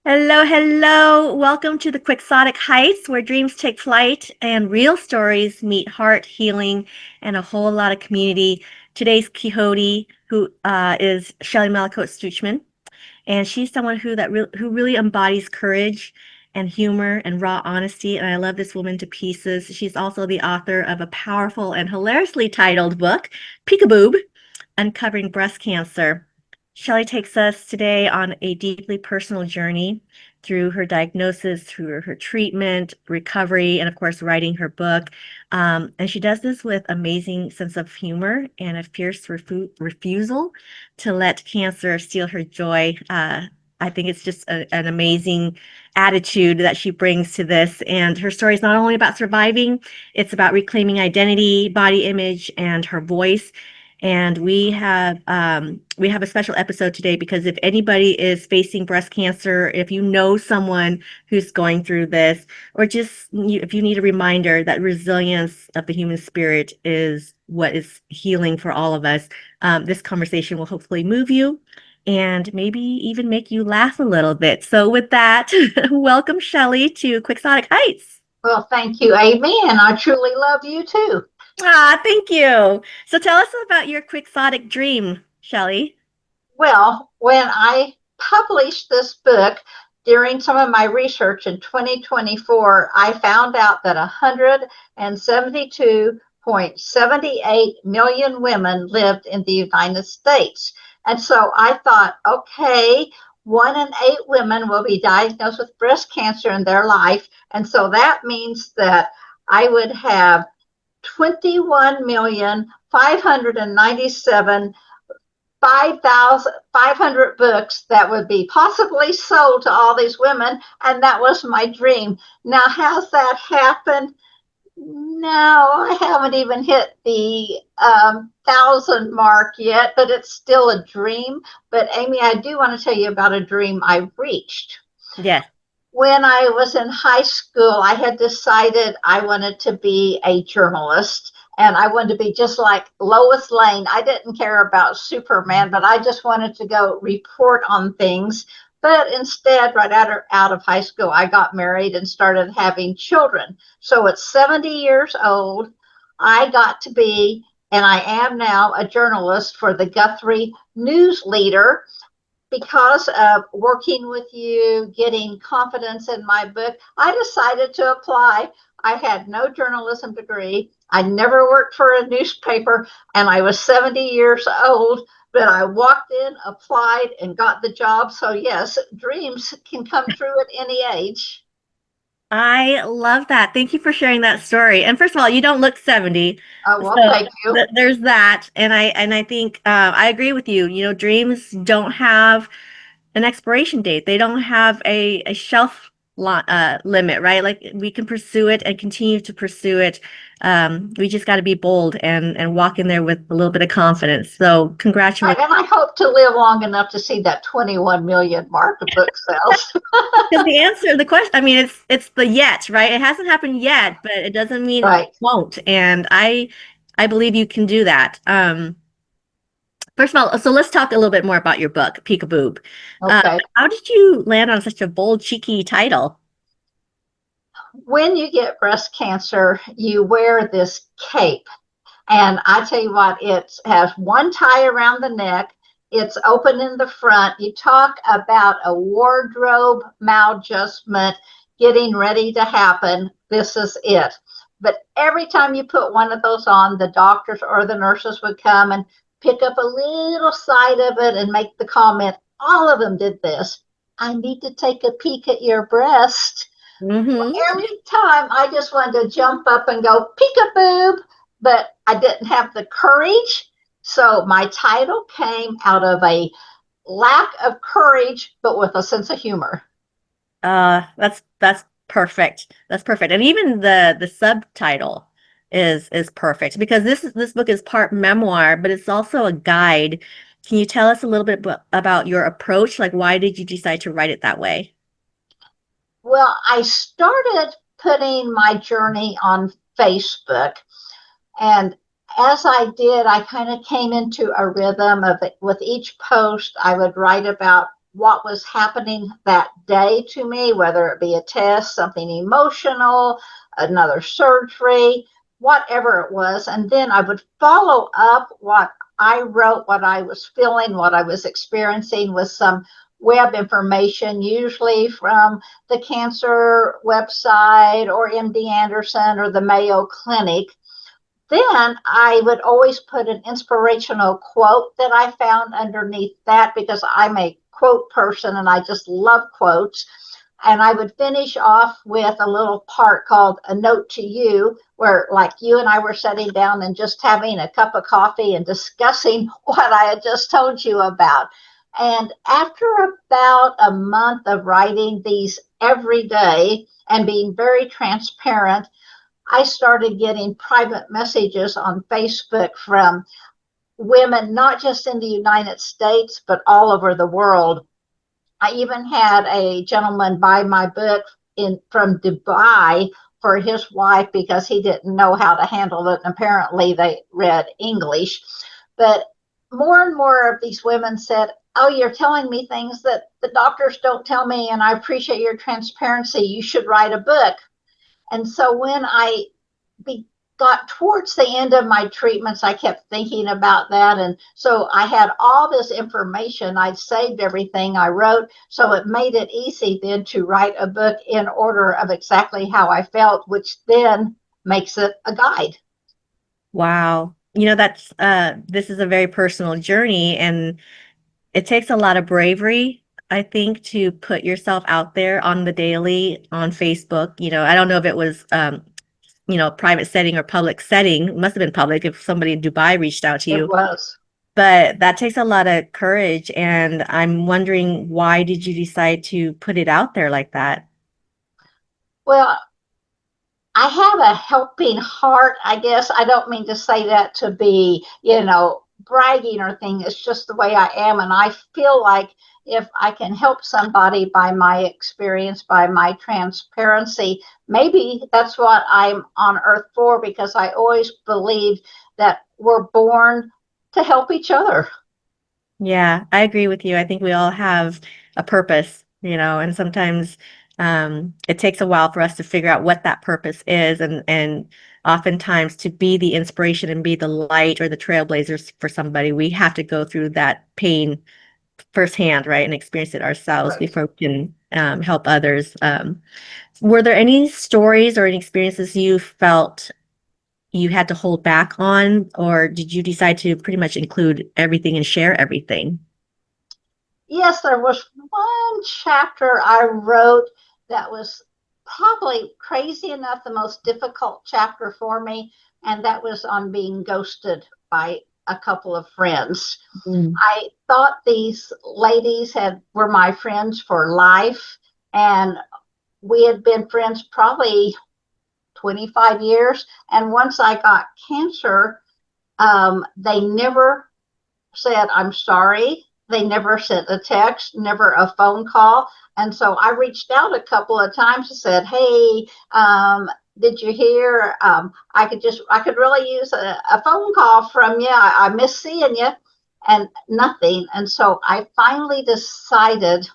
Hello, hello. Welcome to the Quixotic Heights, where dreams take flight and real stories meet heart healing and a whole lot of community. Today's Quixote, who is Shelley Malicote-Stutchman, and she's someone who really embodies courage and humor and raw honesty. And I love this woman to pieces. She's also the author of a powerful and hilariously titled book, Peek-a-Boob, Uncovering Breast Cancer. Shelley takes us today on a deeply personal journey through her diagnosis, through her treatment, recovery, and of course, writing her book. And she does this with amazing sense of humor and a fierce refusal to let cancer steal her joy. I think it's just an amazing attitude that she brings to this. And her story is not only about surviving, it's about reclaiming identity, body image, and her voice. And we have a special episode today because if anybody is facing breast cancer, if you know someone who's going through this, or just if you need a reminder that resilience of the human spirit is what is healing for all of us, this conversation will hopefully move you and maybe even make you laugh a little bit. So with that, welcome Shelley to Quixotic Heights. Well, thank you, Amy, and I truly love you too. Ah, thank you. So tell us about your quixotic dream, Shelley. Well, when I published this book during some of my research in 2024, I found out that 172.78 million women lived in the United States. And so I thought, okay, 1 in 8 women will be diagnosed with breast cancer in their life. And so that means that I would have 21,597 5,500 books that would be possibly sold to all these women, and that was my dream. Now, has that happened? No, I haven't even hit the 1,000 mark yet, but it's still a dream. But Amy, I do want to tell you about a dream I reached. Yes. When I was in high school, I had decided I wanted to be a journalist and I wanted to be just like Lois Lane. I didn't care about Superman, but I just wanted to go report on things. But instead, right out of high school, I got married and started having children. So at 70 years old, I got to be, and I am now, a journalist for the Guthrie News Leader because of working with you, getting confidence in my book, I decided to apply. I had no journalism degree. I never worked for a newspaper, and I was 70 years old, but I walked in, applied, and got the job. So, yes, dreams can come true at any age. I love that. Thank you for sharing that story. And first of all, you don't look 70. Oh, well, So thank you. there's that. And I think I agree with you. You know, dreams don't have an expiration date. They don't have a shelf limit, right? Like we can pursue it and continue to pursue it. We just got to be bold and walk in there with a little bit of confidence. So Right, congratulations. and I hope to live long enough to see that 21 million mark of book sales. Because the question, I mean, it's the yet, right? It hasn't happened yet, but it doesn't mean it Right. won't. And I believe you can do that. First of all, so let's talk a little bit more about your book, Peek-a-Boob. Okay. How did you land on such a bold, cheeky title? When you get breast cancer, you wear this cape. And I tell you what, it has one tie around the neck. It's open in the front. You talk about a wardrobe maladjustment getting ready to happen. This is it. But every time you put one of those on, the doctors or the nurses would come and pick up a little side of it and make the comment. All of them did this. I need to take a peek at your breast. Hmm. Every time I just wanted to jump up and go peek-a-boob, but I didn't have the courage. So my title came out of a lack of courage, but with a sense of humor. That's perfect. That's perfect. And even the subtitle is perfect because this book is part memoir, but it's also a guide. Can you tell us a little bit about your approach? Like, why did you decide to write it that way? Well, I started putting my journey on Facebook, and as I did, I kind of came into a rhythm of it. With each post, I would write about what was happening that day to me, whether it be a test, something emotional, another surgery, whatever it was. And then I would follow up what I wrote, what I was feeling, what I was experiencing with some web information, usually from the cancer website or MD Anderson or the Mayo Clinic. Then I would always put an inspirational quote that I found underneath that, because I'm a quote person and I just love quotes. And I would finish off with a little part called A Note to You, where like you and I were sitting down and just having a cup of coffee and discussing what I had just told you about. And after about a month of writing these every day and being very transparent, I started getting private messages on Facebook from women, not just in the United States, but all over the world. I even had a gentleman buy my book from Dubai for his wife because he didn't know how to handle it. And apparently they read English. But more and more of these women said, "Oh, you're telling me things that the doctors don't tell me, and I appreciate your transparency. You should write a book." And so when I got towards the end of my treatments, I kept thinking about that. And so I had all this information. I'd saved everything I wrote. So it made it easy then to write a book in order of exactly how I felt, which then makes it a guide. Wow. That's this is a very personal journey, and it takes a lot of bravery, I think, to put yourself out there on the daily on Facebook. I don't know if it was private setting or public setting. It must have been public if somebody in Dubai reached out to It you. was. But that takes a lot of courage, and I'm wondering, why did you decide to put it out there like that? Well, I have a helping heart, I guess. I don't mean to say that to be, bragging or thing. It's just the way I am. And I feel like if I can help somebody by my experience, by my transparency, maybe that's what I'm on earth for, because I always believed that we're born to help each other. Yeah, I agree with you. I think we all have a purpose, and sometimes it takes a while for us to figure out what that purpose is, and oftentimes to be the inspiration and be the light or the trailblazers for somebody, we have to go through that pain firsthand, right, and experience it ourselves Right. before we can help others. Were there any stories or any experiences you felt you had to hold back on, or did you decide to pretty much include everything and share everything? Yes, there was one chapter I wrote that was probably crazy enough the most difficult chapter for me, and that was on being ghosted by a couple of friends. Mm. I thought these ladies were my friends for life, and we had been friends probably 25 years. And once I got cancer, they never said, "I'm sorry." They never sent a text, never a phone call. And so I reached out a couple of times and said, "Hey, did you hear? I could really use a phone call from you. I miss seeing you." And nothing. And so I finally decided,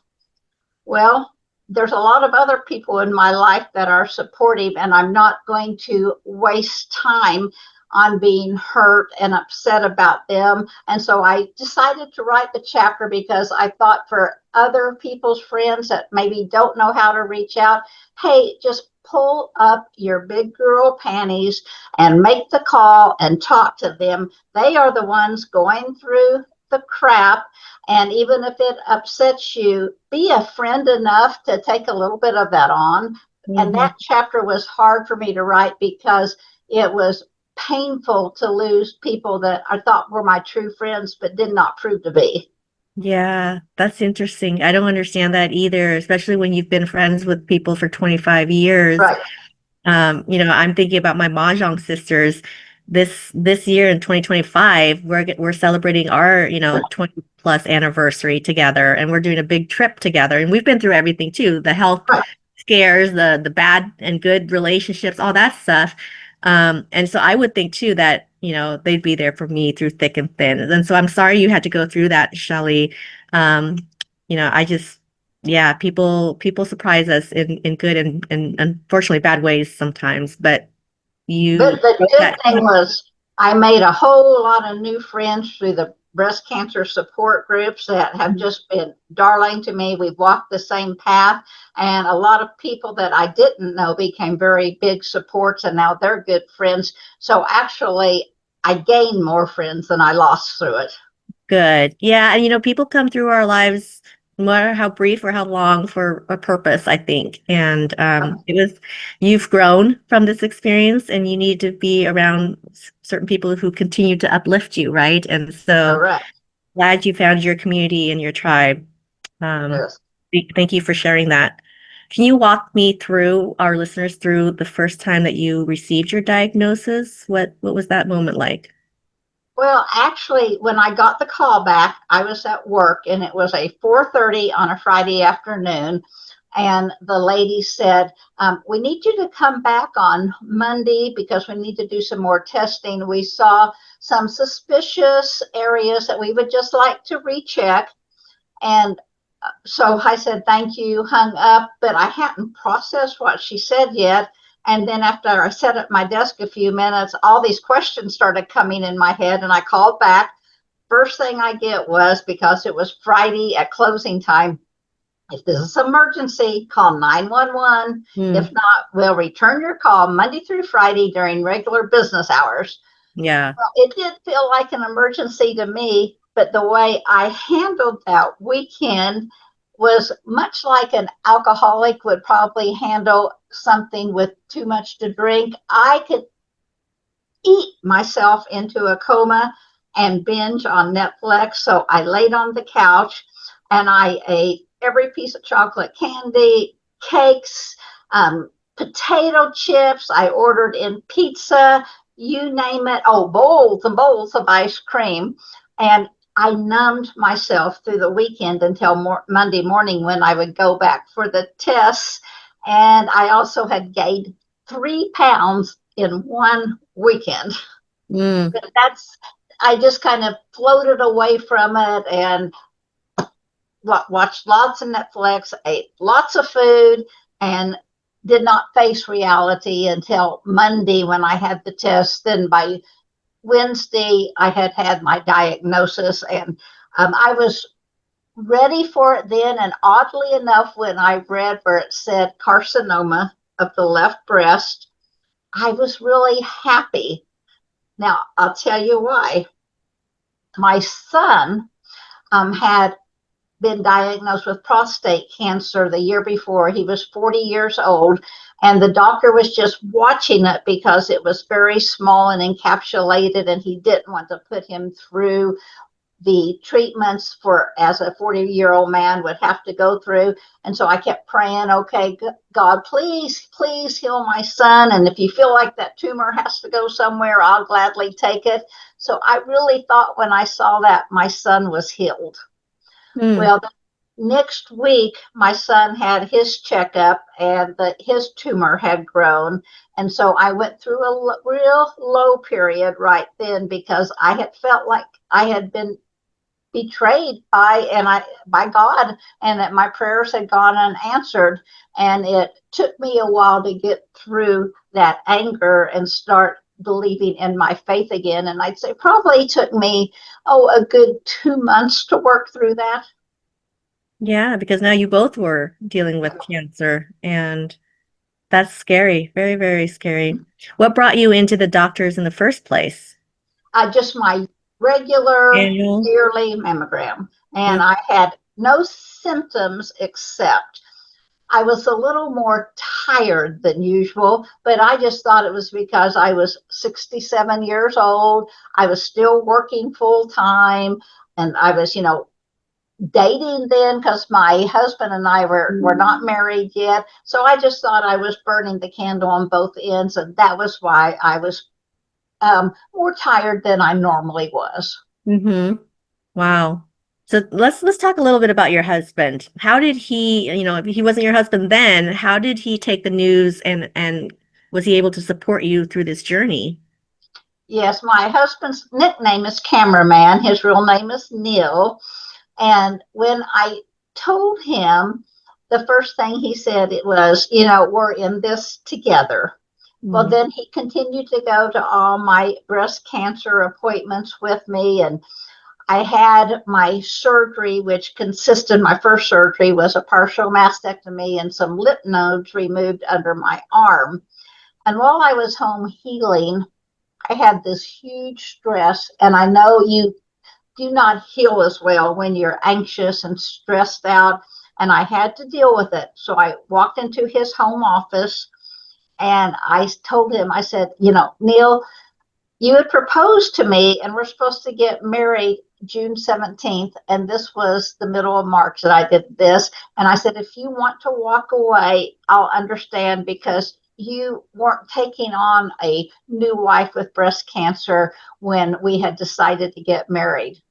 well, there's a lot of other people in my life that are supportive, and I'm not going to waste time on being hurt and upset about them. And so I decided to write the chapter because I thought, for other people's friends that maybe don't know how to reach out, hey, just pull up your big girl panties and make the call and talk to them. They are the ones going through the crap. And even if it upsets you, be a friend enough to take a little bit of that on. And Mhm. that chapter was hard for me to write because it was painful to lose people that I thought were my true friends, but did not prove to be. Yeah, that's interesting. I don't understand that either, especially when you've been friends with people for 25 years. Right. I'm thinking about my Mahjong sisters. This year in 2025, we're celebrating our, 20 plus anniversary together, and we're doing a big trip together. And we've been through everything too, the health Right. scares, the bad and good relationships, all that stuff. And so I would think too that, they'd be there for me through thick and thin. And so I'm sorry you had to go through that, Shelley. Um, I just, yeah, people surprise us in good and unfortunately bad ways sometimes, but you But the broke good that. thing was I made a whole lot of new friends through the breast cancer support groups that have just been darling to me. We've walked the same path, and a lot of people that I didn't know became very big supports, and now they're good friends. So actually, I gained more friends than I lost through it. Good. Yeah. And people come through our lives, no matter how brief or how long, for a purpose, I think. And you've grown from this experience and you need to be around certain people who continue to uplift you, right? And so Correct. glad you found your community and your tribe. Um, Yes. Thank you for sharing that. Can you walk me through, our listeners, through the first time that you received your diagnosis? What was that moment like? Well, actually, when I got the call back, I was at work and it was a 4:30 on a Friday afternoon. And the lady said, we need you to come back on Monday because we need to do some more testing. We saw some suspicious areas that we would just like to recheck. And so I said, thank you, hung up, but I hadn't processed what she said yet. And then after I sat at my desk a few minutes, all these questions started coming in my head, and I called back. First thing I get was, because it was Friday at closing time, if this is an emergency, call 911. Hmm. If not, we'll return your call Monday through Friday during regular business hours. Yeah. Well, it did feel like an emergency to me, but the way I handled that weekend was much like an alcoholic would probably handle something with too much to drink. I could eat myself into a coma and binge on Netflix. So I laid on the couch and I ate every piece of chocolate candy, cakes, potato chips. I ordered in pizza, you name it. Oh, bowls and bowls of ice cream. And I numbed myself through the weekend until Monday morning when I would go back for the tests. And I also had gained 3 pounds in one weekend. Mm. But I just kind of floated away from it and watched lots of Netflix, ate lots of food, and did not face reality until Monday when I had the test. Then by Wednesday, I had had my diagnosis, and I was ready for it then. And oddly enough, when I read where it said carcinoma of the left breast, I was really happy. Now, I'll tell you why. My son had been diagnosed with prostate cancer the year before. He was 40 years old, and the doctor was just watching it because it was very small and encapsulated, and he didn't want to put him through the treatments for as a 40-year-old man would have to go through. And so I kept praying, okay, God, please, please heal my son. And if you feel like that tumor has to go somewhere, I'll gladly take it. So I really thought when I saw that my son was healed. Mm. Well, the next week, my son had his checkup and his tumor had grown. And so I went through a real low period right then because I had felt like I had been betrayed by God, and that my prayers had gone unanswered. And it took me a while to get through that anger and start believing in my faith again. And I'd say probably took me a good 2 months to work through that. Yeah, because now you both were dealing with cancer, and that's scary. Very, very scary. What brought you into the doctors in the first place? Just my regular Annual? yearly mammogram, Mm. and I had no symptoms except I was a little more tired than usual, but I just thought it was because I was 67 years old. I was still working full time, and I was, dating then because my husband and I were not married yet. So I just thought I was burning the candle on both ends, and that was why I was more tired than I normally was. Mm-hmm. Wow. So let's talk a little bit about your husband. How did he, if he wasn't your husband then, how did he take the news and was he able to support you through this journey? Yes, my husband's nickname is Cameraman. His real name is Neil. And when I told him, the first thing he said it was, we're in this together. Well, Mm. then he continued to go to all my breast cancer appointments with me. And I had my surgery, which consisted, my first surgery was a partial mastectomy and some lymph nodes removed under my arm. And while I was home healing, I had this huge stress. And I know you do not heal as well when you're anxious and stressed out. And I had to deal with it. So I walked into his home office and I told him, I said, Neil, you had proposed to me and we're supposed to get married June 17th. And this was the middle of March that I did this. And I said, if you want to walk away, I'll understand, because you weren't taking on a new wife with breast cancer when we had decided to get married.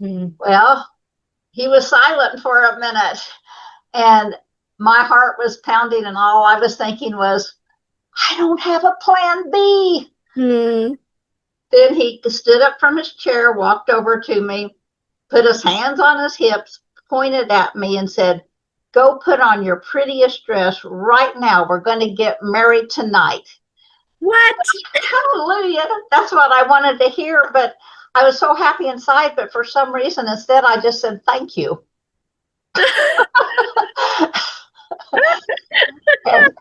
Mm. Well, he was silent for a minute and my heart was pounding, and all I was thinking was, I don't have a plan B. Mm. Then he stood up from his chair, walked over to me, put his hands on his hips, pointed at me, and said, go put on your prettiest dress right now. We're going to get married tonight. What? Hallelujah. That's what I wanted to hear. But I was so happy inside. But for some reason, instead, I just said, thank you. And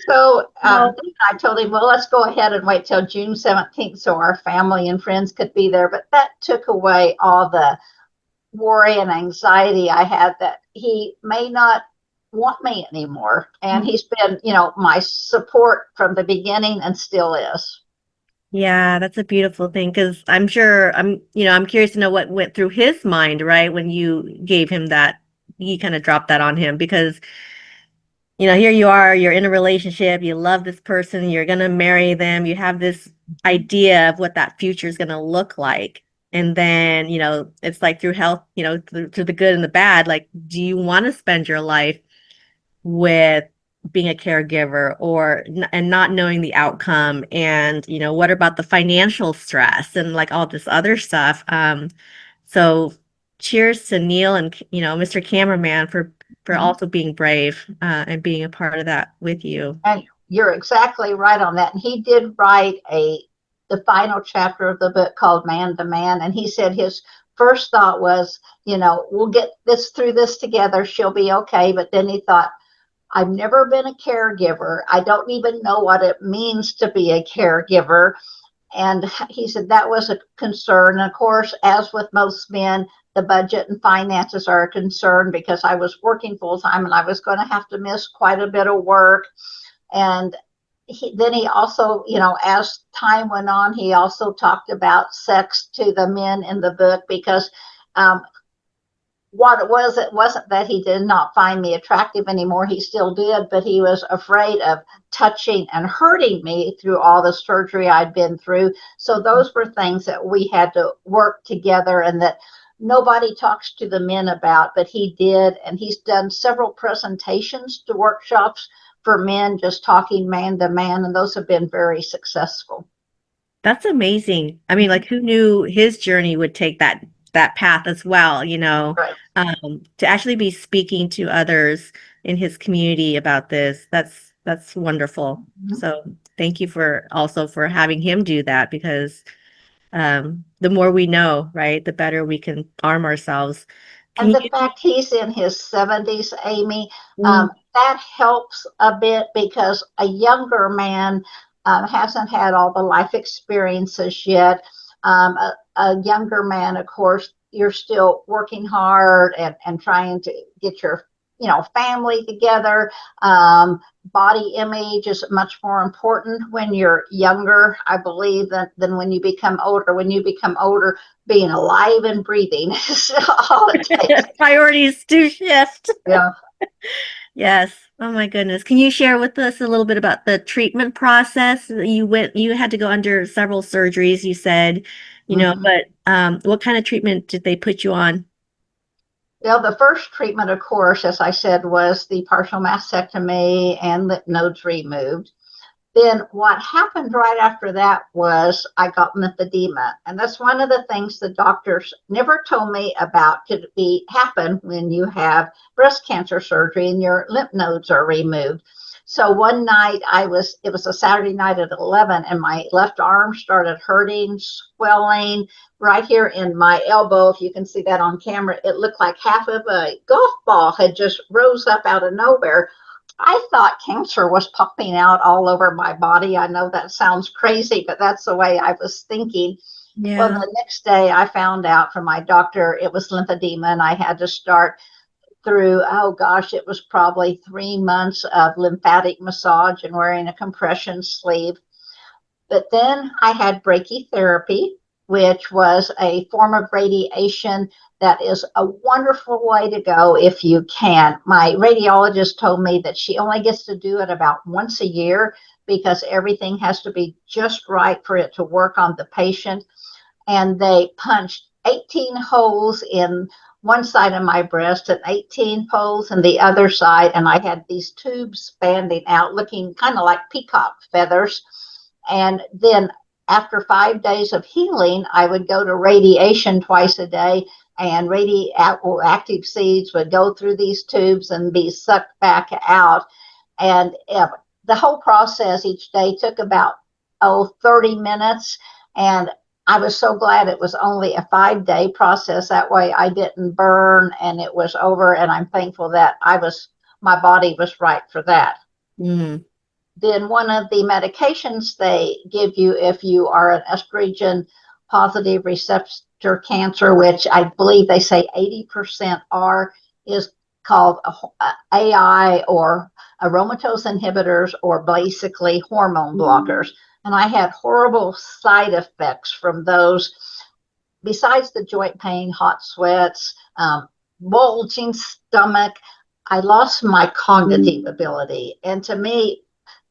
so No. I told him, well, let's go ahead and wait till June 17th so our family and friends could be there. But that took away all the worry and anxiety I had that he may not want me anymore. And he's been, my support from the beginning and still is. Yeah, that's a beautiful thing, because I'm sure I'm curious to know what went through his mind, right, when you gave him that, you kind of dropped that on him, because here you are, you're in a relationship, you love this person, you're gonna marry them, you have this idea of what that future is gonna look like. And then, it's like through health, through the good and the bad, like, do you want to spend your life with being a caregiver, and not knowing the outcome, and what about the financial stress and like all this other stuff. So cheers to Neil and Mr. Cameraman for Mm-hmm. also being brave, and being a part of that with you. And you're exactly right on that. And he did write the final chapter of the book called Man to Man. And he said his first thought was, we'll get this through this together. She'll be okay. But then he thought, I've never been a caregiver. I don't even know what it means to be a caregiver. And he said that was a concern. And of course, as with most men, the budget and finances are a concern, because I was working full time and I was going to have to miss quite a bit of work. And then he also, as time went on, he also talked about sex to the men in the book, because what it wasn't that he did not find me attractive anymore. He still did, but he was afraid of touching and hurting me through all the surgery I'd been through. So those were things that we had to work together, and that nobody talks to the men about, but he did. And he's done several presentations to workshops for men, just talking man to man, and those have been very successful. That's amazing. I mean, like, who knew his journey would take that path as well, Right. to actually be speaking to others in his community about this. That's wonderful. Mm-hmm. So thank you for also for having him do that, because the more we know, right, the better we can arm ourselves. Can And the you? fact he's in his 70s, Amy, Mm. that helps a bit, because a younger man hasn't had all the life experiences yet. A younger man, of course, you're still working hard and trying to get your family together. Body image is much more important when you're younger, I believe, than when you become older. When you become older, being alive and breathing is all it takes. Priorities do shift. Yeah. Yes. Oh my goodness. Can you share with us a little bit about the treatment process? You had to go under several surgeries, you said, Mm-hmm. but what kind of treatment did they put you on? Well, the first treatment, of course, as I said, was the partial mastectomy and lymph nodes removed. Then what happened right after that was I got lymphedema. And that's one of the things the doctors never told me about could happen when you have breast cancer surgery and your lymph nodes are removed. So one night it was a Saturday night at 11, and my left arm started hurting, swelling right here in my elbow. If you can see that on camera, it looked like half of a golf ball had just rose up out of nowhere. I thought cancer was popping out all over my body. I know that sounds crazy, but that's the way I was thinking. Well, Yeah. the next day I found out from my doctor it was lymphedema, and I had to start through, oh gosh, it was probably 3 months of lymphatic massage and wearing a compression sleeve. But then I had brachytherapy, which was a form of radiation that is a wonderful way to go if you can. My radiologist told me that she only gets to do it about once a year because everything has to be just right for it to work on the patient. And they punched 18 holes in one side of my breast and 18 holes in the other side. And I had these tubes expanding out, looking kind of like peacock feathers. And then after 5 days of healing, I would go to radiation twice a day, and radioactive seeds would go through these tubes and be sucked back out. And the whole process each day took about 30 minutes. And I was so glad it was only a 5-day process. That way I didn't burn and it was over. And I'm thankful that my body was right for that. Mm. Then one of the medications they give you if you are an estrogen positive receptor cancer, which I believe they say 80% are, is called AI or aromatase inhibitors, or basically hormone blockers. And I had horrible side effects from those. Besides the joint pain, hot sweats, bulging stomach, I lost my cognitive ability. And to me,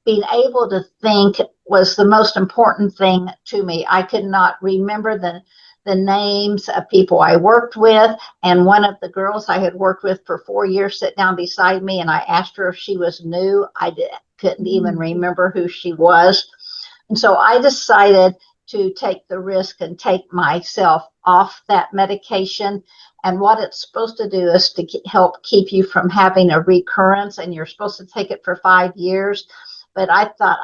being able to think was the most important thing to me. I could not remember the names of people I worked with. And one of the girls I had worked with for 4 years sat down beside me, and I asked her if she was new. Couldn't even remember who she was. And so I decided to take the risk and take myself off that medication. And what it's supposed to do is to help keep you from having a recurrence, and you're supposed to take it for 5 years. But I thought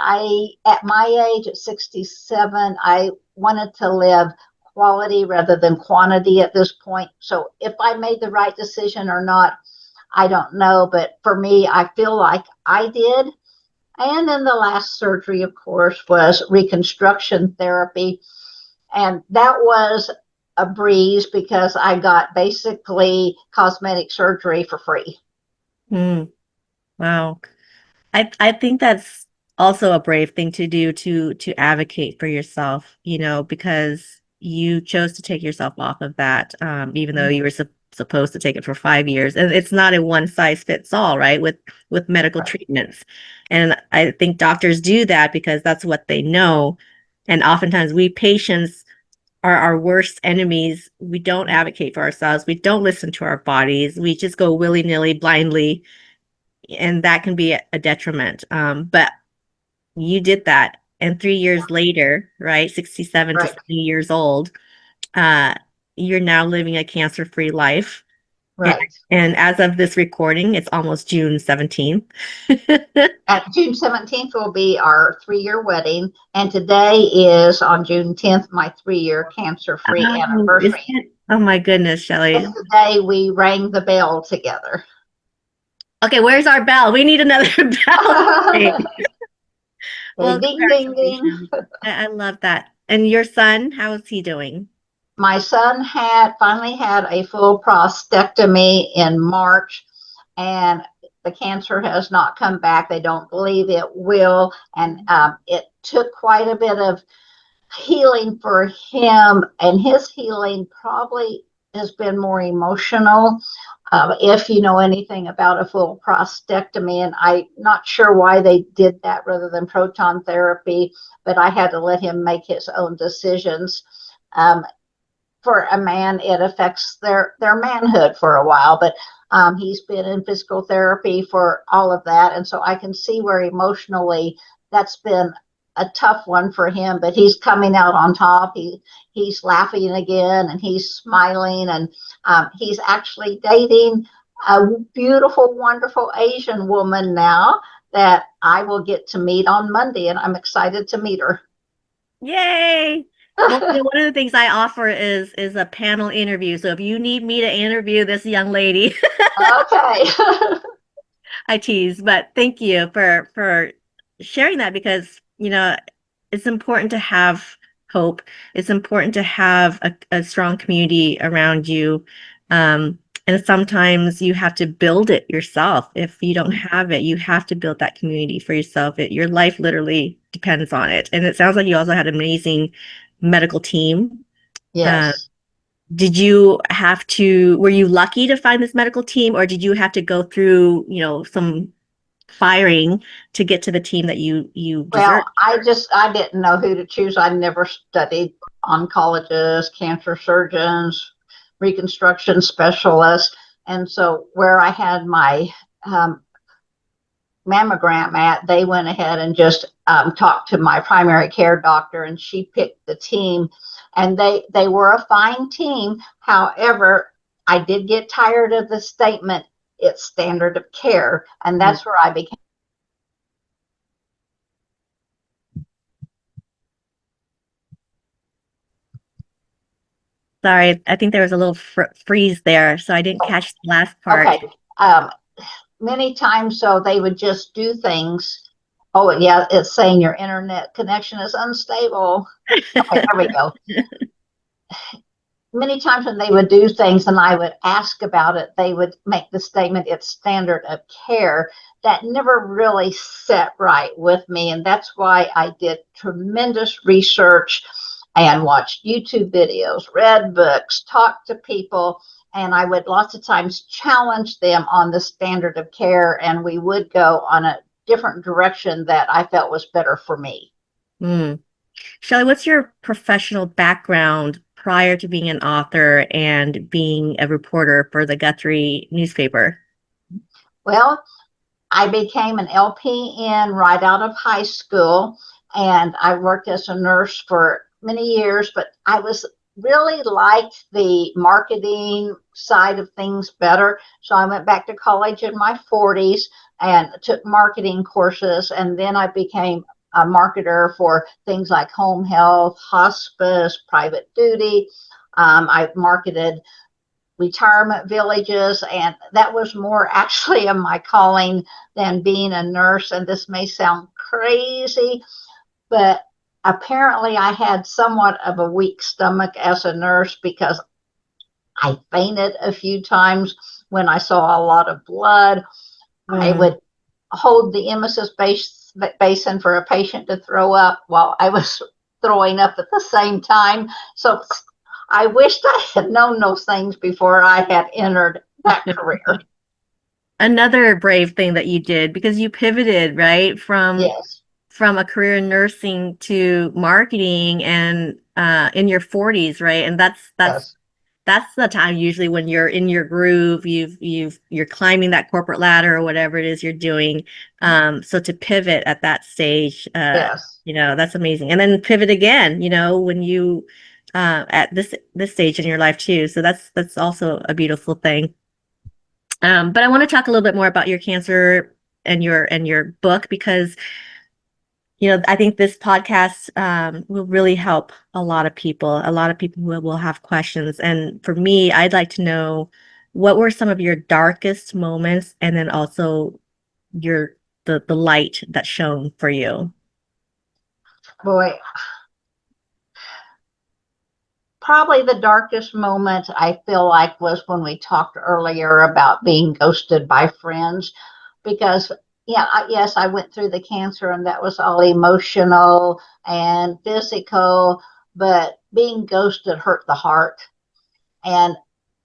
at my age, at 67, I wanted to live quality rather than quantity at this point. So if I made the right decision or not, I don't know. But for me, I feel like I did. And then the last surgery, of course, was reconstruction therapy. And that was a breeze because I got basically cosmetic surgery for free. Mm. Wow. I think that's also a brave thing to do, to advocate for yourself, because you chose to take yourself off of that, even though you were supposed to take it for 5 years. And it's not a one size fits all, right? With medical treatments. And I think doctors do that because that's what they know. And oftentimes we patients are our worst enemies. We don't advocate for ourselves. We don't listen to our bodies. We just go willy-nilly, blindly, and that can be a detriment. But you did that. And 3 years later, right, 67 to Right. 70 years old, uh, you're now living a cancer-free life. And, Right. and as of this recording, it's almost June 17th. At June 17th will be our 3-year wedding. And today is, on June 10th, my 3-year cancer-free anniversary. Oh my goodness, Shelley. It's the day we rang the bell together. Okay, where's our bell? We need another bell. Well, Ding, ding, ding. congratulations. I love that. And your son, how is he doing? My son finally had a full prostatectomy in March, and the cancer has not come back. They don't believe it will. And it took quite a bit of healing for him, and his healing probably has been more emotional. If you know anything about a full prostatectomy, and I'm not sure why they did that rather than proton therapy, but I had to let him make his own decisions. For a man, it affects their manhood for a while, but he's been in physical therapy for all of that. And so I can see where emotionally that's been a tough one for him, but he's coming out on top. He's laughing again, and he's smiling, and he's actually dating a beautiful, wonderful Asian woman now that I will get to meet on Monday, and I'm excited to meet her. Yay! Well, one of the things I offer is a panel interview. So if you need me to interview this young lady, Okay. I tease, but thank you for sharing that because, it's important to have hope. It's important to have a strong community around you. And sometimes you have to build it yourself. If you don't have it, you have to build that community for yourself. Your life literally depends on it. And it sounds like you also had an amazing medical team. Uh, Yes. were you lucky to find this medical team, or did you have to go through, some firing to get to the team that you Well, deserve? I didn't know who to choose. I never studied oncologists, cancer surgeons, reconstruction specialists. And so where I had my um, mammogram at, they went ahead and just talked to my primary care doctor, and she picked the team. And they were a fine team. However, I did get tired of the statement, it's standard of care. And Mm. that's where I became. Sorry, I think there was a little freeze there, so I didn't catch the last part. Okay. Um, Many times, so they would just do things. Oh, yeah, it's saying your internet connection is unstable. Okay, there we go. Many times when they would do things and I would ask about it, they would make the statement, it's standard of care. That never really set right with me. And that's why I did tremendous research and watched YouTube videos, read books, talked to people, and I would lots of times challenge them on the standard of care, and we would go on a different direction that I felt was better for me. Mm. Shelley, what's your professional background prior to being an author and being a reporter for the Guthrie newspaper? Well, I became an LPN right out of high school, and I worked as a nurse for many years, but I was really liked the marketing side of things better. So I went back to college in my 40s and took marketing courses, and then I became a marketer for things like home health, hospice, private duty. I marketed retirement villages, and that was more actually of my calling than being a nurse. And this may sound crazy, but apparently I had somewhat of a weak stomach as a nurse because I fainted a few times when I saw a lot of blood. I Mm. would hold the emesis basin for a patient to throw up while I was throwing up at the same time. So I wished I had known those things before I had entered that career. Another brave thing that you did because you pivoted, right, Yes, from a career in nursing to marketing and in your 40s, right? And yes, that's the time usually when you're in your groove, you're climbing that corporate ladder or whatever it is you're doing. So to pivot at that stage, yes. that's amazing. And then pivot again, when you at this stage in your life too. So that's also a beautiful thing. But I want to talk a little bit more about your cancer and your book because I think this podcast will really help a lot of people. A lot of people will have questions. And for me, I'd like to know what were some of your darkest moments and then also the light that shone for you. Boy, probably the darkest moment I feel like was when we talked earlier about being ghosted by friends. Because, yeah, yes, I went through the cancer and that was all emotional and physical, but being ghosted hurt the heart. And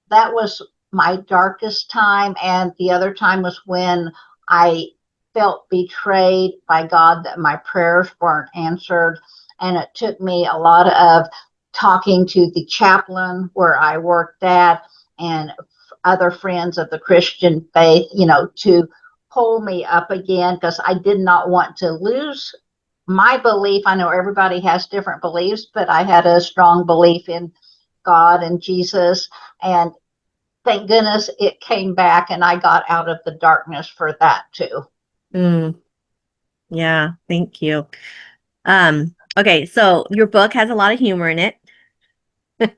that was my darkest time. And the other time was when I felt betrayed by God that my prayers weren't answered. And it took me a lot of talking to the chaplain where I worked at and other friends of the Christian faith, to pull me up again because I did not want to lose my belief, I know everybody has different beliefs, but I had a strong belief in God and Jesus. And thank goodness it came back and I got out of the darkness for that too. Mm, yeah, thank you. Okay, so your book has a lot of humor in it.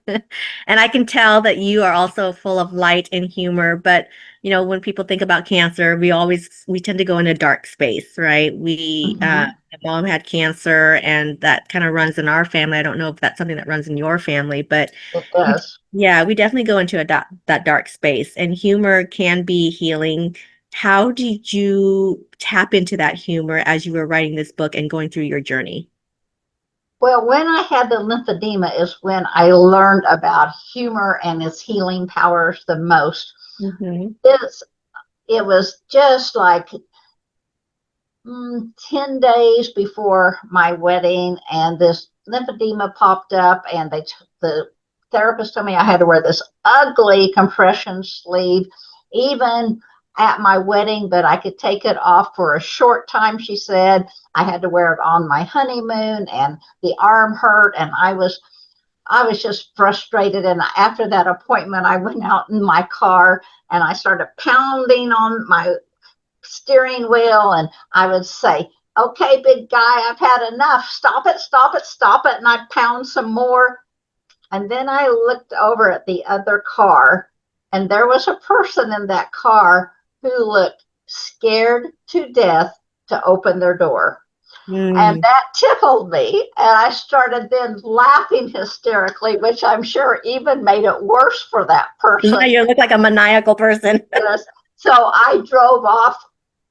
And I can tell that you are also full of light and humor, but when people think about cancer, we tend to go in a dark space, right? Mm-hmm. My mom had cancer and that kind of runs in our family. I don't know if that's something that runs in your family, but It we, does. yeah, we definitely go into that dark space and humor can be healing. How did you tap into that humor as you were writing this book and going through your journey? Well, when I had the lymphedema is when I learned about humor and its healing powers the most. Hmm. It's, it was just like 10 days before my wedding, and this lymphedema popped up, and the therapist told me I had to wear this ugly compression sleeve, even at my wedding, but I could take it off for a short time, she said. I had to wear it on my honeymoon, and the arm hurt, and I was just frustrated. And after that appointment, I went out in my car and I started pounding on my steering wheel, and I would say, "Okay, big guy, I've had enough. Stop it, stop it, stop it." And I'd pound some more. And then I looked over at the other car, and there was a person in that car who looked scared to death to open their door. And Mm. that tickled me. And I started then laughing hysterically, which I'm sure even made it worse for that Now person. you look like a maniacal person. Yes. So I drove off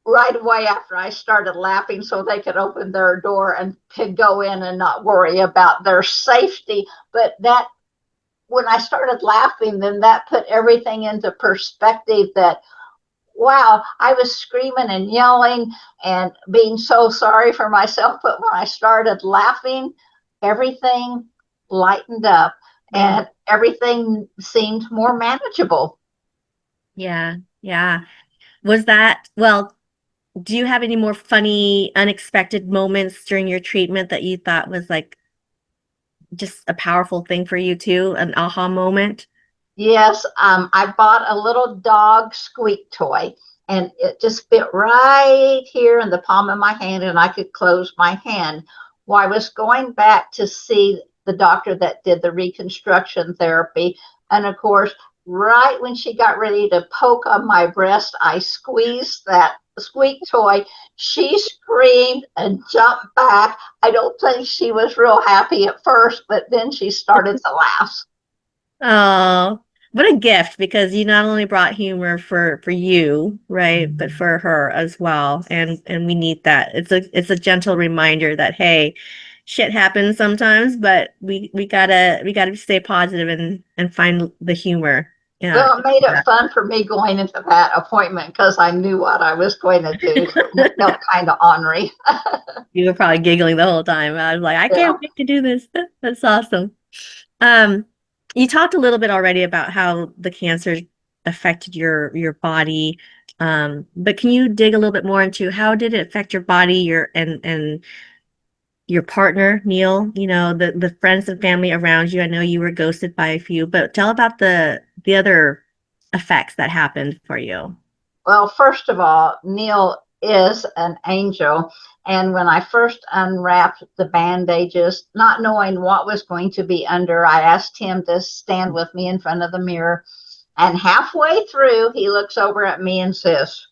right away after I started laughing so they could open their door and could go in and not worry about their safety. But that, when I started laughing, then that put everything into perspective that, wow, I was screaming and yelling and being so sorry for myself. But when I started laughing, everything lightened up Mm. and everything seemed more manageable. Yeah, yeah. Well, do you have any more funny, unexpected moments during your treatment that you thought was like just a powerful thing for you too, an aha moment? Yes, I bought a little dog squeak toy, and it just fit right here in the palm of my hand, and I could close my hand. Well, I was going back to see the doctor that did the reconstruction therapy, and of course, right when she got ready to poke on my breast, I squeezed that squeak toy. She screamed and jumped back. I don't think she was real happy at first, but then she started to laugh. Oh, what a gift because you not only brought humor for you, right, but for her as well. And we need that. It's a gentle reminder that hey, shit happens sometimes, but we gotta stay positive and find the humor. Yeah. Well, it made it fun for me going into that appointment because I knew what I was going to do. So I felt kind of ornery. You were probably giggling the whole time. I was like, I Yeah. can't wait to do this. That's awesome. Um, you talked a little bit already about how the cancer affected your body. But can you dig a little bit more into how did it affect your body, and your partner, Neil, the friends and family around you? I know you were ghosted by a few, but tell about the other effects that happened for you. Well, first of all, Neil is an angel. And when I first unwrapped the bandages, not knowing what was going to be under, I asked him to stand with me in front of the mirror. And halfway through, he looks over at me and says,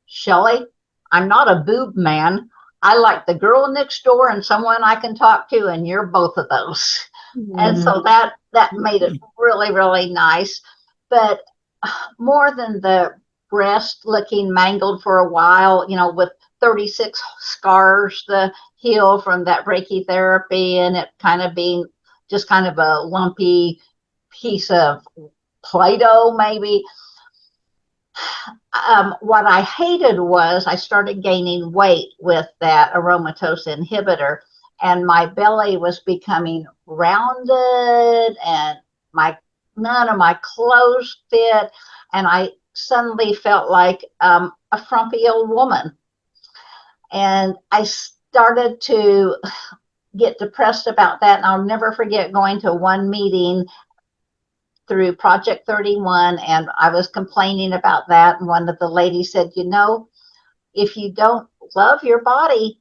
"Shelley, I'm not a boob man. I like the girl next door and someone I can talk to, and you're both of those." And Mm. so that made it really, really nice. But more than the breast looking mangled for a while, with 36 scars to heal from that brachytherapy, and it kind of being just kind of a lumpy piece of Play-Doh, maybe. What I hated was I started gaining weight with that aromatase inhibitor, and my belly was becoming rounded, and my none of my clothes fit, and I suddenly felt like a frumpy old woman. And started to get depressed about that. And I'll never forget going to one meeting through Project 31, and I was complaining about that. And one of the ladies said, you know, if you don't love your body,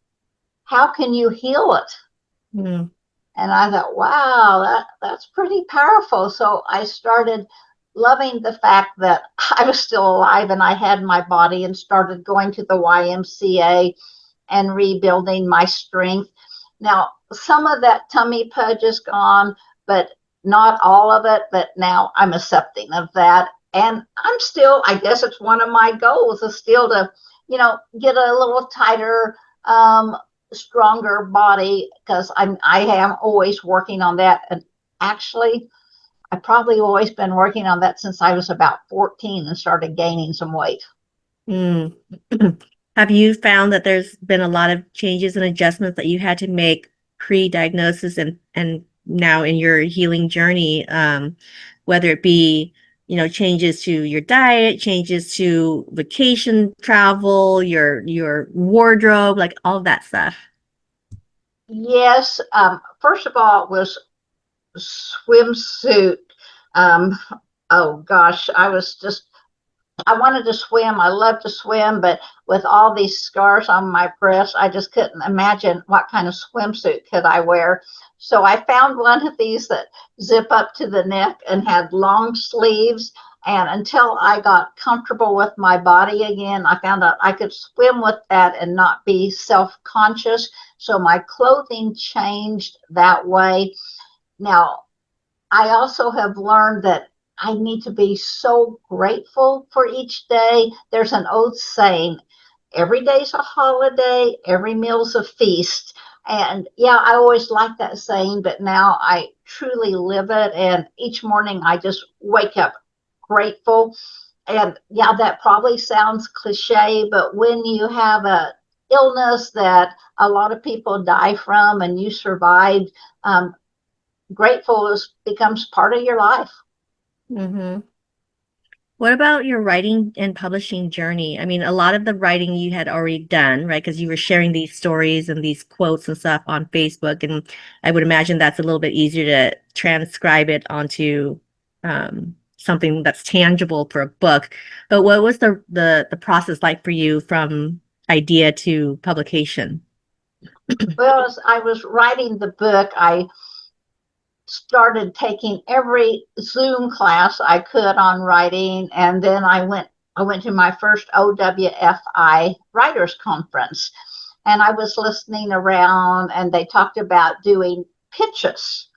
how can you heal it? Mm. And I thought, wow, that's pretty powerful. So I started loving the fact that I was still alive and I had my body, and started going to the YMCA and rebuilding my strength. Now, some of that tummy pudge is gone, but not all of it. But now I'm accepting of that. And I'm still, I guess it's one of my goals is still to, get a little tighter, stronger body, because I am always working on that. And actually, I probably always been working on that since I was about 14 and started gaining some weight. Mm. Have you found that there's been a lot of changes and adjustments that you had to make pre-diagnosis and now in your healing journey, whether it be, changes to your diet, changes to vacation travel, your wardrobe, like all of that stuff? Yes. First of all, it was swimsuit. Um, oh gosh, I wanted to swim. I love to swim, but with all these scars on my breast, I just couldn't imagine what kind of swimsuit could I wear. So I found one of these that zip up to the neck and had long sleeves. And until I got comfortable with my body again, I found out I could swim with that and not be self-conscious. So my clothing changed that way. Now, I also have learned that I need to be so grateful for each day. There's an old saying, every day's a holiday, every meal's a feast. And yeah, I always liked that saying, but now I truly live it. And each morning I just wake up grateful. And yeah, that probably sounds cliche, but when you have a illness that a lot of people die from and you survived, grateful becomes part of your life. Mm-hmm. What about your writing and publishing journey? I mean, a lot of the writing you had already done, right? Because you were sharing these stories and these quotes and stuff on Facebook, and I would imagine that's a little bit easier to transcribe it onto something that's tangible for a book. But what was the process like for you from idea to publication? Well, as I was writing the book, I started taking every Zoom class I could on writing, and then I went to my first OWFI writers conference, and I was listening around, and they talked about doing pitches.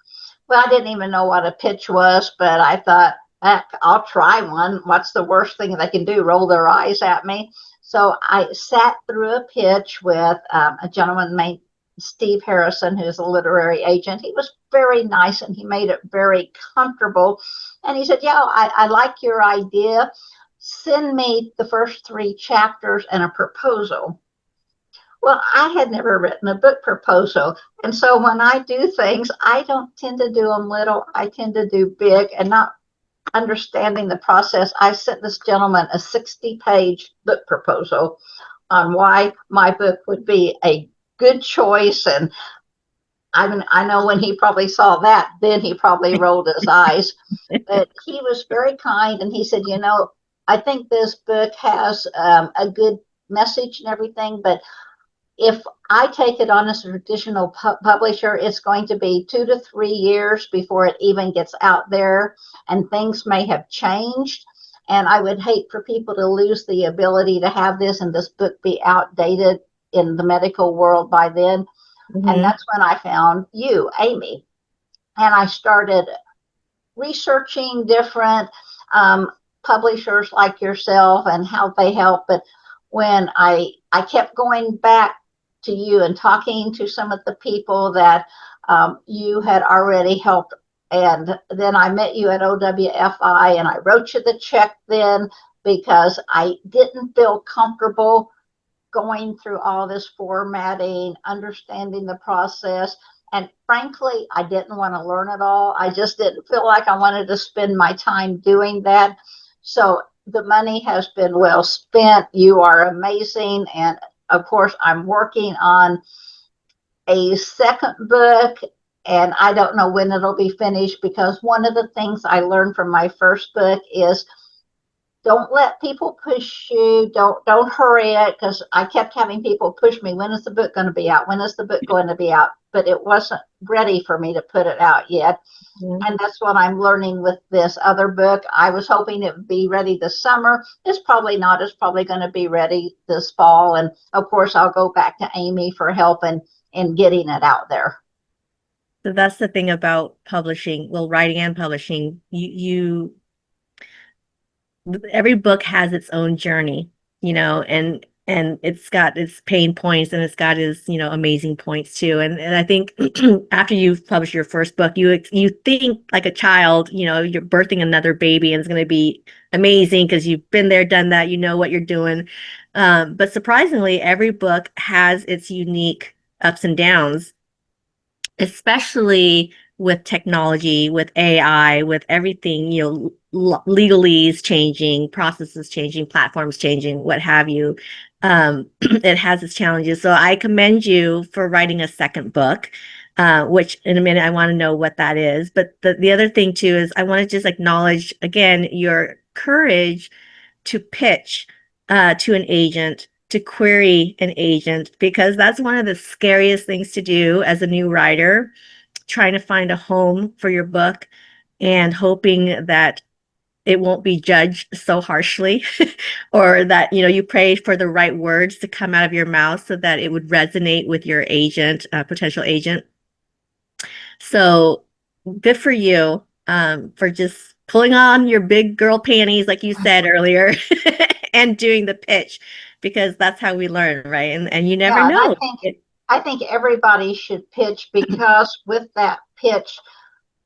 Well, I didn't even know what a pitch was, but I thought, heck, I'll try one. What's the worst thing they can do? Roll their eyes at me. So I sat through a pitch with a gentleman named Steve Harrison, who's a literary agent. He was very nice and he made it very comfortable. And he said, yeah, I like your idea. Send me the first 3 chapters and a proposal. Well, I had never written a book proposal. And so when I do things, I don't tend to do them little. I tend to do big, and not understanding the process. I sent this gentleman a 60-page book proposal on why my book would be a good choice. And I know when he probably saw that, then he probably rolled his eyes. But he was very kind, and he said, I think this book has a good message and everything, but if I take it on as a traditional publisher, it's going to be 2 to 3 years before it even gets out there, and things may have changed. And I would hate for people to lose the ability to have this and this book be outdated in the medical world by then. And Mm-hmm. that's when I found you, Amy. And I started researching different publishers like yourself and how they help. But when I kept going back to you and talking to some of the people that you had already helped. And then I met you at OWFI, and I wrote you the check then because I didn't feel comfortable going through all this formatting, understanding the process. And frankly, I didn't want to learn it all. I just didn't feel like I wanted to spend my time doing that. So the money has been well spent. You are amazing. And of course, I'm working on a second book, and I don't know when it'll be finished, because one of the things I learned from my first book is don't let people push you. Don't hurry it, because I kept having people push me. When is the book going to be out? When is the book going to be out? But it wasn't ready for me to put it out yet. Mhm. And that's what I'm learning with this other book. I was hoping it would be ready this summer. It's probably not. It's probably going to be ready this fall. And of course, I'll go back to Amy for help in getting it out there. So that's the thing about publishing, well, writing and publishing. Every book has its own journey, and it's got its pain points and it's got its, amazing points too. And I think after you've published your first book, you think like a child, you're birthing another baby and it's going to be amazing because you've been there, done that, you know what you're doing. But surprisingly, every book has its unique ups and downs, especially with technology, with AI, with everything, legalese changing, processes changing, platforms changing, what have you. It has its challenges. So I commend you for writing a second book, which in a minute I want to know what that is. But the other thing too is I want to just acknowledge again your courage to pitch to an agent, to query an agent, because that's one of the scariest things to do as a new writer, trying to find a home for your book and hoping that it won't be judged so harshly or that you pray for the right words to come out of your mouth so that it would resonate with your agent, potential agent. So good for you, for just pulling on your big girl panties, like you said earlier, and doing the pitch, because that's how we learn, right? And you never Yeah, and know. I think everybody should pitch, because with that pitch,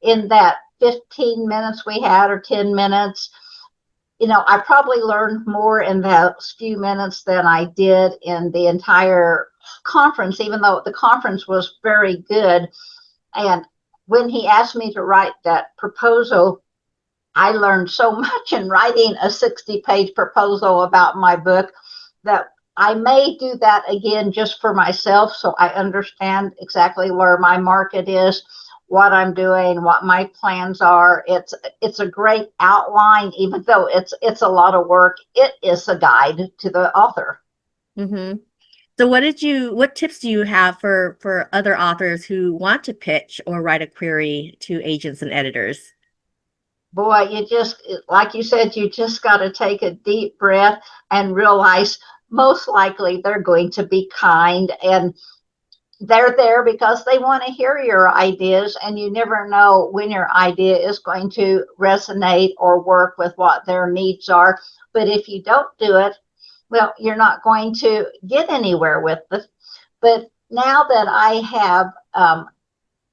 in that 15 minutes we had, or 10 minutes, I probably learned more in those few minutes than I did in the entire conference, even though the conference was very good. And when he asked me to write that proposal, I learned so much in writing a 60-page proposal about my book that I may do that again just for myself, so I understand exactly where my market is, what I'm doing, what my plans are. It's a great outline, even though it's a lot of work. It is a guide to the author. Mm-hmm. So what tips do you have for other authors who want to pitch or write a query to agents and editors? Boy, you just, like you said, you just got to take a deep breath and realize most likely they're going to be kind, and they're there because they want to hear your ideas, and you never know when your idea is going to resonate or work with what their needs are. But if you don't do it, well, you're not going to get anywhere with it. But now that I have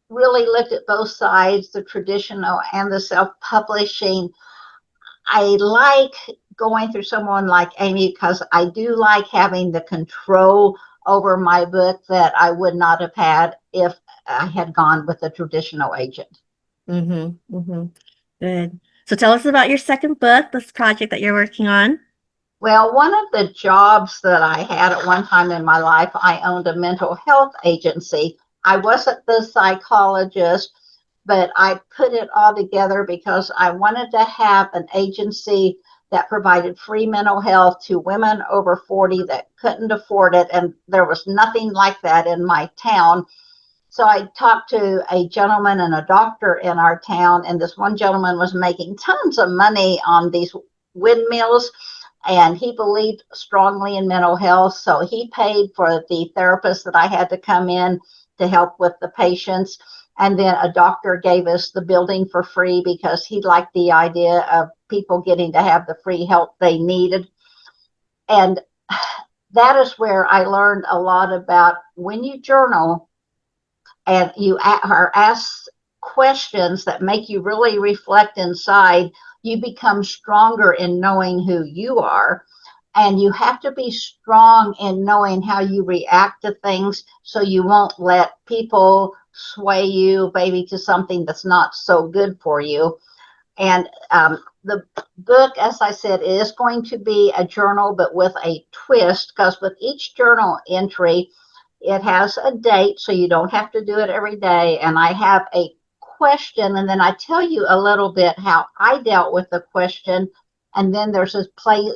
really looked at both sides, the traditional and the self-publishing, I like going through someone like Amy, because I do like having the control over my book that I would not have had if I had gone with a traditional agent. Mm-hmm. Mm-hmm. Good. So tell us about your second book, this project that you're working on. Well, one of the jobs that I had at one time in my life, I owned a mental health agency. I wasn't the psychologist, but I put it all together because I wanted to have an agency that provided free mental health to women over 40 that couldn't afford it. And there was nothing like that in my town. So I talked to a gentleman and a doctor in our town, and this one gentleman was making tons of money on these windmills, and he believed strongly in mental health. So he paid for the therapist that I had to come in to help with the patients. And then a doctor gave us the building for free because he liked the idea of people getting to have the free help they needed. And that is where I learned a lot about when you journal and you are asked questions that make you really reflect inside, you become stronger in knowing who you are. And you have to be strong in knowing how you react to things, so you won't let people sway you maybe to something that's not so good for you. And the book, as I said, is going to be a journal, but with a twist, because with each journal entry, It has a date, so you don't have to do it every day. And I have a question, and then I tell you a little bit how I dealt with the question. And then there's a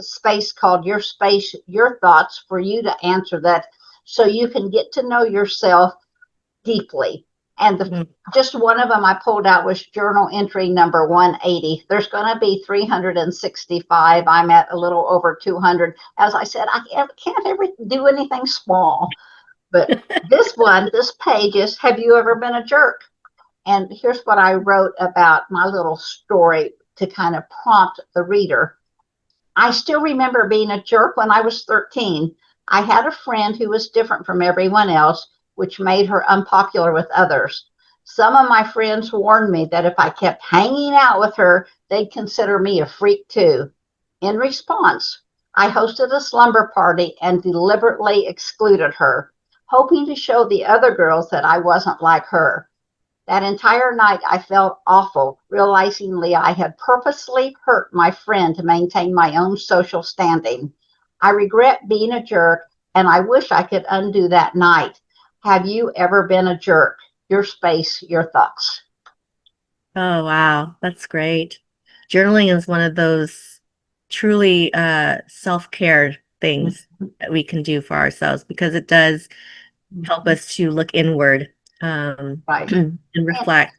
space called Your Space, Your Thoughts, for you to answer that, so you can get to know yourself deeply. And just one of them I pulled out was journal entry number 180. There's going to be 365. I'm at a little over 200. As I said, I can't ever do anything small. But this page is, have you ever been a jerk? And here's what I wrote about my little story to kind of prompt the reader. I still remember being a jerk when I was 13. I had a friend who was different from everyone else, which made her unpopular with others. Some of my friends warned me that if I kept hanging out with her, they'd consider me a freak too. In response, I hosted a slumber party and deliberately excluded her, hoping to show the other girls that I wasn't like her. That entire night, I felt awful, realizing I had purposely hurt my friend to maintain my own social standing. I regret being a jerk, and I wish I could undo that night. Have you ever been a jerk? Your space, your thoughts. Oh, wow. That's great. Journaling is one of those truly self-care things that we can do for ourselves, because it does help us to look inward Right. and reflect.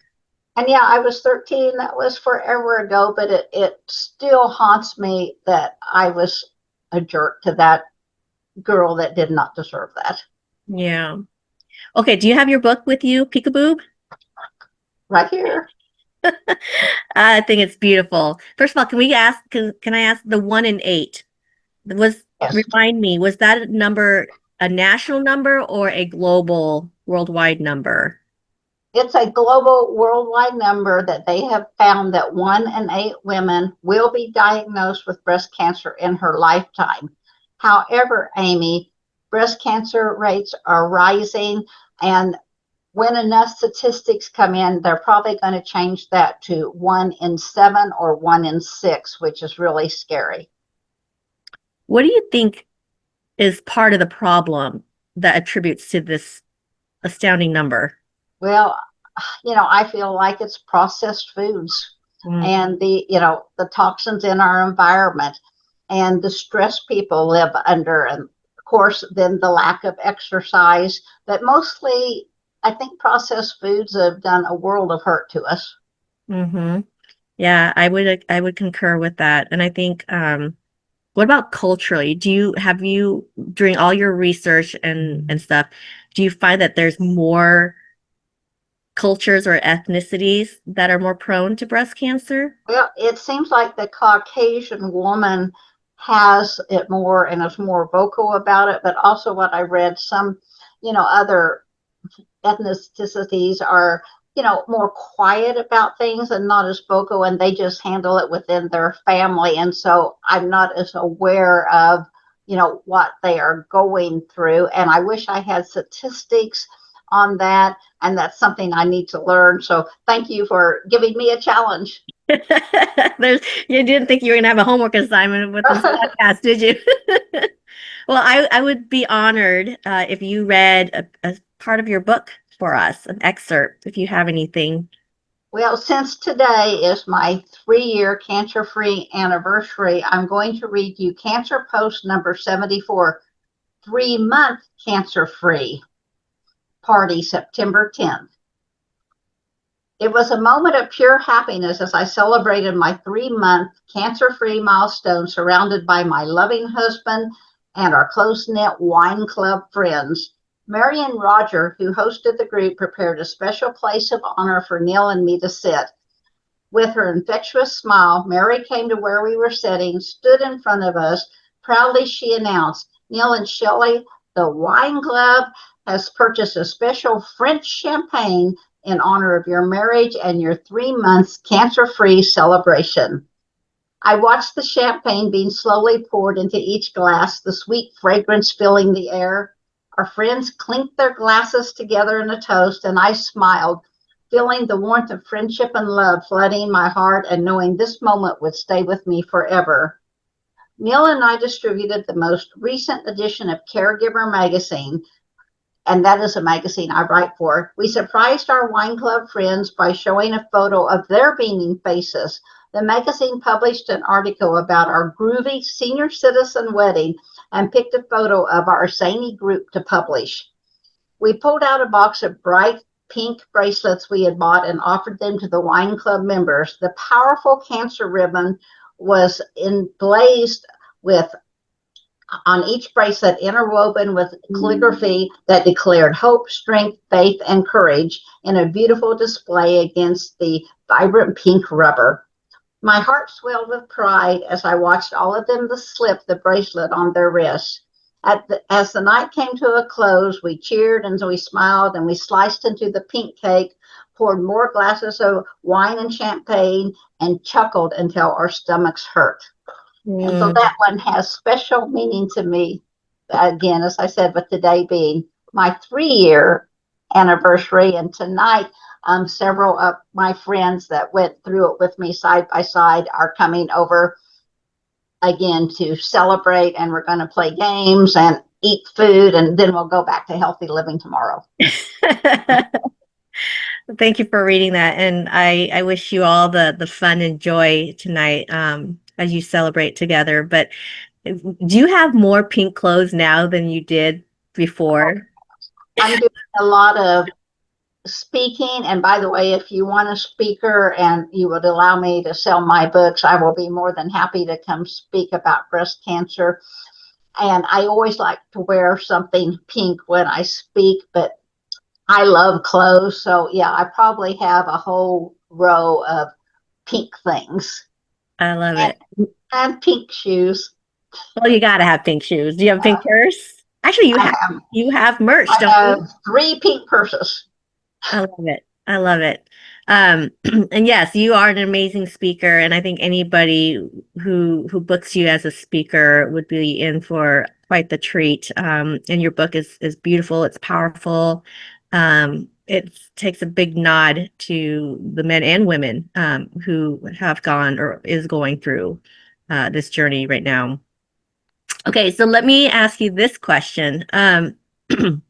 And yeah, I was 13. That was forever ago, but it still haunts me that I was a jerk to that girl that did not deserve that. Yeah. Okay, do you have your book with you, Peek-a-Boob? Right here. I think it's beautiful. First of all, can I ask the 1 and 8? Yes. Remind me, was that number a national number or a global worldwide number? It's a global worldwide number that they have found that 1 in 8 women will be diagnosed with breast cancer in her lifetime. However, Amy, breast cancer rates are rising, and when enough statistics come in, they're probably going to change that to 1 in 7 or 1 in 6, which is really scary. What do you think is part of the problem that attributes to this astounding number? Well, I feel like it's processed foods and the toxins in our environment and the stress people live under. And of course, then the lack of exercise, but mostly I think processed foods have done a world of hurt to us. Mm-hmm. Yeah, I would concur with that. And I think what about culturally? Have you, during all your research and stuff, do you find that there's more cultures or ethnicities that are more prone to breast cancer? Well, it seems like the Caucasian woman has it more and is more vocal about it, but also what I read, some, other ethnicities are, more quiet about things and not as vocal, and they just handle it within their family. And so I'm not as aware of, what they are going through. And I wish I had statistics on that. And that's something I need to learn. So thank you for giving me a challenge. You didn't think you were going to have a homework assignment with this podcast, did you? Well, I would be honored if you read a part of your book for us, an excerpt, if you have anything. Well, since today is my 3-year cancer-free anniversary, I'm going to read you Cancer Post number 74, 3-month cancer-free party, September 10th. It was a moment of pure happiness as I celebrated my 3-month cancer-free milestone, surrounded by my loving husband and our close-knit wine club friends. Mary and Roger, who hosted the group, prepared a special place of honor for Neil and me to sit. With her infectious smile, Mary came to where we were sitting, stood in front of us. Proudly, she announced, "Neil and Shelley, the wine club has purchased a special French champagne in honor of your marriage and your 3 months cancer-free celebration." I watched the champagne being slowly poured into each glass, the sweet fragrance filling the air. Our friends clinked their glasses together in a toast, and I smiled, feeling the warmth of friendship and love flooding my heart and knowing this moment would stay with me forever. Neil and I distributed the most recent edition of CAREGIVER Magazine. and that is a magazine I write for. We surprised our wine club friends by showing a photo of their beaming faces. The magazine published an article about our groovy senior citizen wedding and picked a photo of our zany group to publish. We pulled out a box of bright pink bracelets we had bought and offered them to the wine club members. The powerful cancer ribbon was emblazoned with on each bracelet interwoven with calligraphy that declared hope, strength, faith, and courage in a beautiful display against the vibrant pink rubber. My heart swelled with pride as I watched all of them slip the bracelet on their wrists. As the night came to a close, we cheered and we smiled and we sliced into the pink cake, poured more glasses of wine and champagne, and chuckled until our stomachs hurt. And so that one has special meaning to me. Again, as I said, with today being my 3-year anniversary, and tonight several of my friends that went through it with me side by side are coming over again to celebrate, and we're going to play games and eat food, and then we'll go back to healthy living tomorrow. Thank you for reading that, and I wish you all the fun and joy tonight as you celebrate together. But do you have more pink clothes now than you did before? I'm doing a lot of speaking, and by the way, if you want a speaker and you would allow me to sell my books, I will be more than happy to come speak about breast cancer. And I always like to wear something pink when I speak, but I love clothes, so yeah, I probably have a whole row of pink things. I love it. And pink shoes. Well, you gotta have pink shoes. Do you have a pink purse? Actually, you have merch, I don't have you? 3 pink purses. I love it. I love it. And yes, you are an amazing speaker, and I think anybody who books you as a speaker would be in for quite the treat. And your book is beautiful. It's powerful. It takes a big nod to the men and women who have gone or is going through this journey right now. Okay, so let me ask you this question. If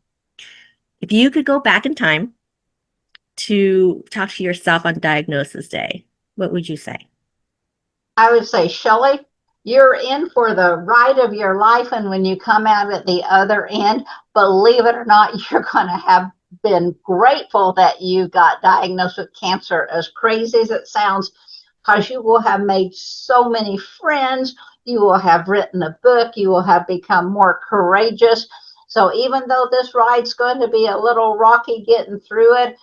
you could go back in time to talk to yourself on diagnosis day, what would you say? I would say, Shelley, you're in for the ride of your life, and when you come out at the other end, believe it or not, you're going to have been grateful that you got diagnosed with cancer, as crazy as it sounds, because you will have made so many friends, you will have written a book, you will have become more courageous. So even though this ride's going to be a little rocky getting through it,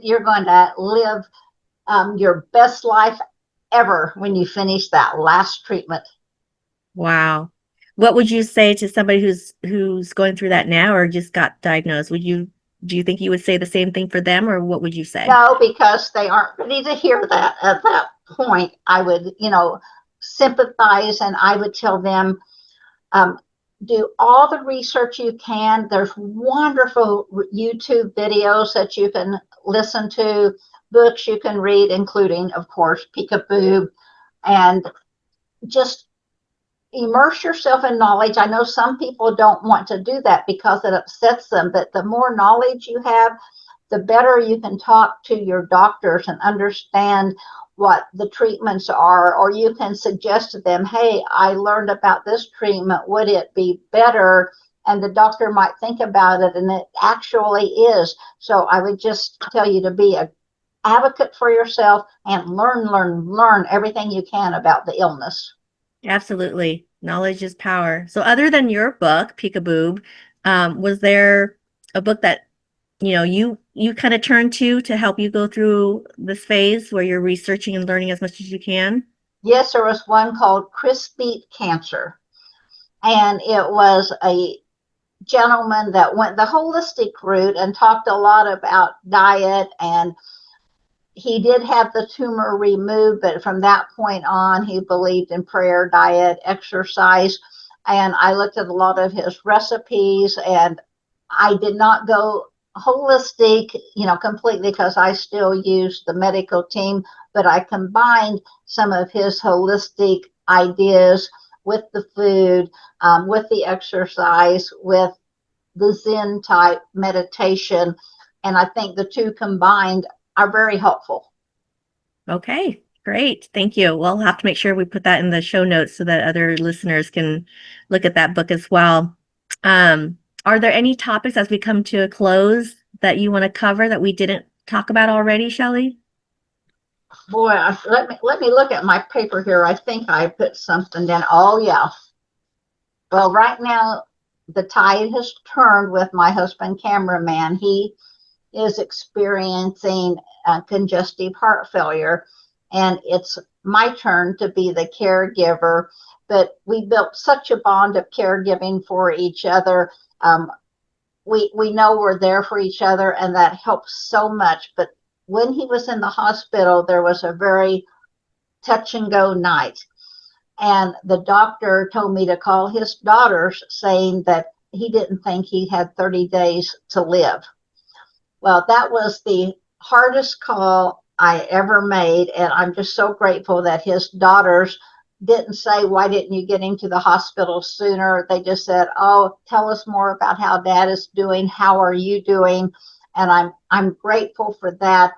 you're going to live your best life ever when you finish that last treatment. Wow. What would you say to somebody who's going through that now or just got diagnosed? Do you think you would say the same thing for them, or what would you say? No, because they aren't ready to hear that at that point. I would, sympathize, and I would tell them, do all the research you can. There's wonderful YouTube videos that you can listen to, books you can read, including, of course, Peek-a-Boob, and just immerse yourself in knowledge. I know some people don't want to do that because it upsets them, but the more knowledge you have, the better you can talk to your doctors and understand what the treatments are, or you can suggest to them, hey, I learned about this treatment, would it be better? And the doctor might think about it, and it actually is. So I would just tell you to be an advocate for yourself and learn everything you can about the illness. Absolutely. Knowledge is power. So other than your book, Peek-a-Boob, was there a book that you kind of turn to help you go through this phase where you're researching and learning as much as you can? Yes, there was one called Chris Beat Cancer, and it was a gentleman that went the holistic route and talked a lot about diet, and he did have the tumor removed, but from that point on, he believed in prayer, diet, exercise, and I looked at a lot of his recipes, and I did not go holistic, completely, because I still use the medical team, but I combined some of his holistic ideas with the food, with the exercise, with the Zen type meditation. And I think the two combined are very helpful. Okay, great. Thank you. We'll have to make sure we put that in the show notes so that other listeners can look at that book as well. Are there any topics as we come to a close that you want to cover that we didn't talk about already, Shelley? Boy, let me look at my paper here. I think I put something down. Oh yeah. Well, right now the tide has turned with my husband, cameraman. He is experiencing congestive heart failure, and it's my turn to be the caregiver. But we built such a bond of caregiving for each other. We know we're there for each other, and that helps so much. But when he was in the hospital, there was a very touch and go night. And the doctor told me to call his daughters saying that he didn't think he had 30 days to live. Well, that was the hardest call I ever made. And I'm just so grateful that his daughters didn't say, why didn't you get him to the hospital sooner? They just said, oh, tell us more about how dad is doing. How are you doing? And I'm grateful for that.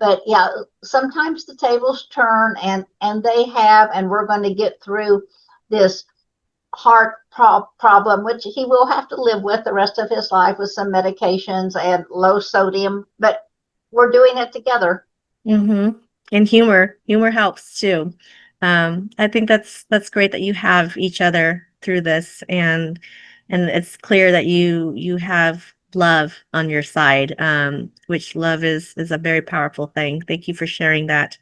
But yeah, sometimes the tables turn, and they have, and we're going to get through this heart problem, which he will have to live with the rest of his life with some medications and low sodium, but we're doing it together. Mm-hmm. And humor helps too. I think that's great that you have each other through this, and it's clear that you have love on your side, which love is a very powerful thing. Thank you for sharing that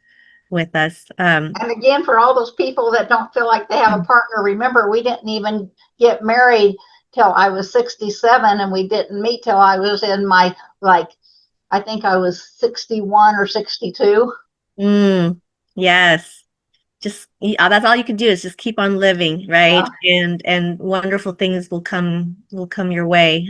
with us. And again, for all those people that don't feel like they have a partner, remember, we didn't even get married till I was 67, and we didn't meet till I was in my, like, I think I was 61 or 62. Yes. Just that's all you can do is just keep on living, right? And wonderful things will come your way.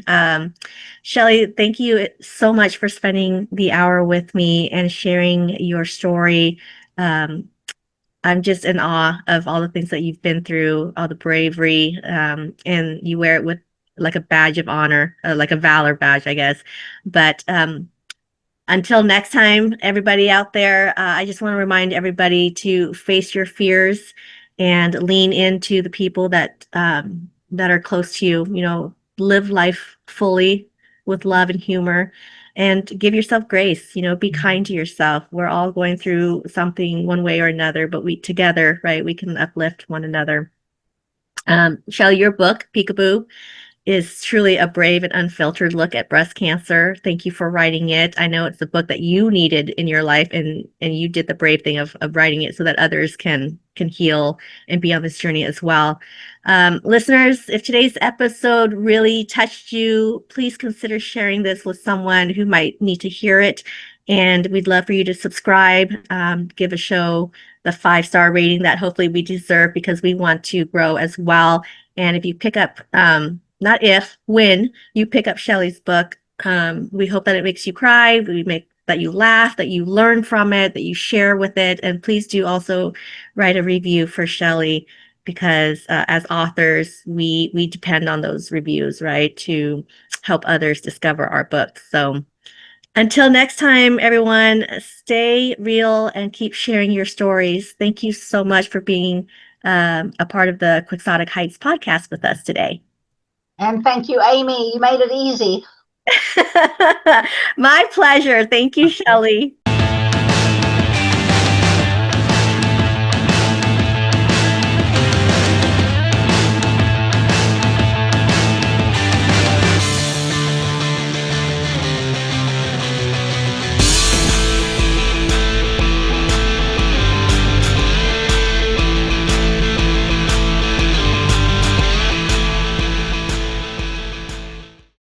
Shelley, thank you so much for spending the hour with me and sharing your story. I'm just in awe of all the things that you've been through, all the bravery, and you wear it with like a badge of honor, like a valor badge, I guess. But until next time, everybody out there, I just want to remind everybody to face your fears and lean into the people that are close to you. You know, live life fully with love and humor, and give yourself grace. You know, be kind to yourself. We're all going through something one way or another, but we together, right? We can uplift one another. Shelley, your book, Peek-a-Boob, is truly a brave and unfiltered look at breast cancer. Thank you for writing it. I know it's a book that you needed in your life, and you did the brave thing of writing it so that others can heal and be on this journey as well. Listeners, if today's episode really touched you, please consider sharing this with someone who might need to hear it. And we'd love for you to subscribe, give a show the 5-star rating that hopefully we deserve, because we want to grow as well. And if you pick up, not if, when you pick up Shelley's book, we hope that it makes you cry, that you laugh, that you learn from it, that you share with it. And please do also write a review for Shelley, because as authors, we depend on those reviews, right, to help others discover our books. So until next time, everyone, stay real and keep sharing your stories. Thank you so much for being a part of the Quixotic Heights podcast with us today. And thank you, Amy. You made it easy. My pleasure. Thank you, Shelley.